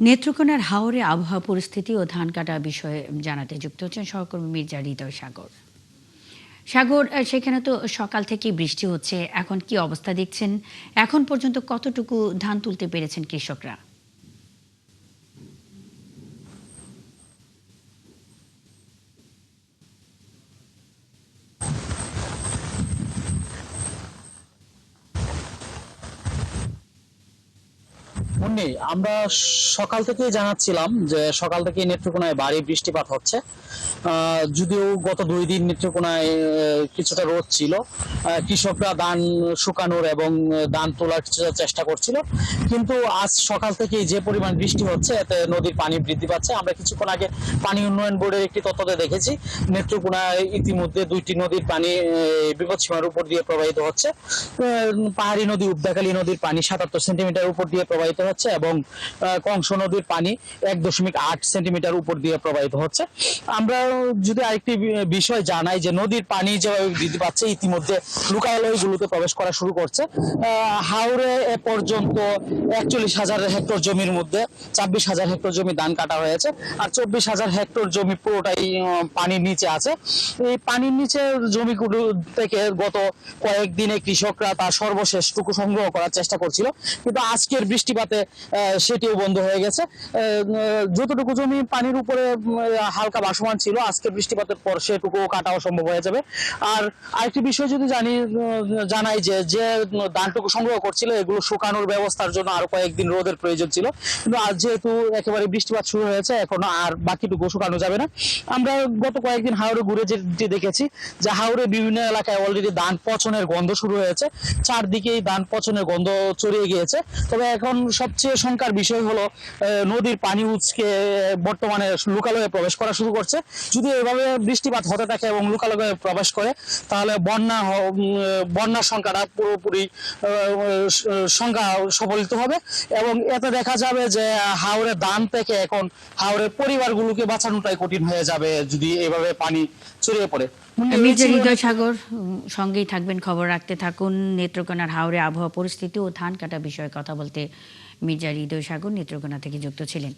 নেত্রকোনার হাওরে আবহাওয়া পরিস্থিতি ও ধান কাটা বিষয়ে জানাতে যুক্ত হচ্ছেন সহকর্মী মির্জা হৃদয় সাগর। সাগর, সেখানে তো সকাল থেকেই বৃষ্টি হচ্ছে, এখন কি অবস্থা দেখছেন? এখন পর্যন্ত কতটুকু ধান তুলতে পেরেছেন কৃষকরা? মুন্নি, আমরা সকাল থেকেই জানাচ্ছিলাম যে সকাল থেকেই নেত্রকোনায় ভারী বৃষ্টিপাত হচ্ছে। যদিও গত 2 দিন নেত্রকোনায় কিছুটা রোদ ছিল, কৃষকরা ধান শুকানোর এবং ধান তোলার কিছুটা চেষ্টা করছিল, কিন্তু আজ সকাল থেকেই যে পরিমাণ বৃষ্টি হচ্ছে এতে নদীর পানি বৃদ্ধি পাচ্ছে। আমরা কিছুক্ষণ আগে পানি উন্নয়ন বোর্ডের একটি তথ্যতে দেখেছি নেত্রকোনায় ইতিমধ্যে 2টি নদীর পানি বিপদসীমার উপর দিয়ে প্রবাহিত হচ্ছে। পাহাড়ি নদী উপদাকালী নদীর পানি 77 সেন্টিমিটার উপর দিয়ে প্রবাহিত হচ্ছে এবং কংস নদীর পানি 1.8 সেন্টিমিটার উপর দিয়ে প্রবাহিত হচ্ছে। আমরা যদি আরেকটি বিষয় জানাই যে নদীর পানি যেভাবে বৃদ্ধি পাচ্ছে ইতিমধ্যে লোকালয়গুলোতে প্রবেশ করা শুরু করছে। হাওরে এ পর্যন্ত 41,000 হেক্টর জমির মধ্যে 26,000 হেক্টর জমি ধান কাটা হয়েছে, আর 24,000 হেক্টর জমি পুরোটাই পানির নিচে আছে। এই পানির নিচে জমিগুলো থেকে গত কয়েকদিনে কৃষকরা তার সর্বশেষটুকু সংগ্রহ করার চেষ্টা করছিল, কিন্তু আজকের বৃষ্টিপাতে সেটিও বন্ধ হয়ে গেছে। যতটুকু জমি পানির উপরে হালকা ভাসমান ছিল, আজকের বৃষ্টিপাতের পর সেটুকু কাটাও সম্ভব হয়ে যাবে। আর আরেকটি বিষয় যদি জানাই যে যে ধানটুকু সংগ্রহ করছিল এগুলো শুকানোর ব্যবস্থার জন্য আরো কয়েকদিন রোদের প্রয়োজন ছিল, কিন্তু আজ যেহেতু একেবারে বৃষ্টিপাত শুরু হয়েছে এখনো আর বাকিটুকু শুকানো যাবে না। আমরা গত কয়েকদিন হাওড়ে ঘুরে যে দেখেছি যে হাওড়ে বিভিন্ন এলাকায় অলরেডি ধান পচনের গন্ধ শুরু হয়েছে, চারদিকেই ধান পচনের গন্ধ ছড়িয়ে গিয়েছে। তবে এখন সবচেয়ে শঙ্কার বিষয় হলো নদীর পানি উচকে বর্তমানে লোকালয়ে প্রবেশ করা শুরু করছে। যদি এভাবে বৃষ্টিপাত হতে থাকে এবং লোকালয়ে প্রবেশ করে তাহলে বন্যার সংখ্যাটা পুরোপুরি সংখ্যা সফলিত হবে এবং এতে দেখা যাবে যে হাওড়ে ধান থেকে এখন হাওড়ের পরিবারগুলোকে বাঁচানোটাই কঠিন হয়ে যাবে যদি এভাবে পানি ছড়িয়ে পড়ে। মির্জা হৃদয় সাগর, সঙ্গেই থাকবেন, খবর রাখতে থাকুন। নেত্রকোনার হাওরে আবহাওয়া পরিস্থিতি ও ধান কাটা বিষয়ে কথা বলতে মির্জা হৃদয় সাগর নেত্রকোনা থেকে যুক্ত ছিলেন।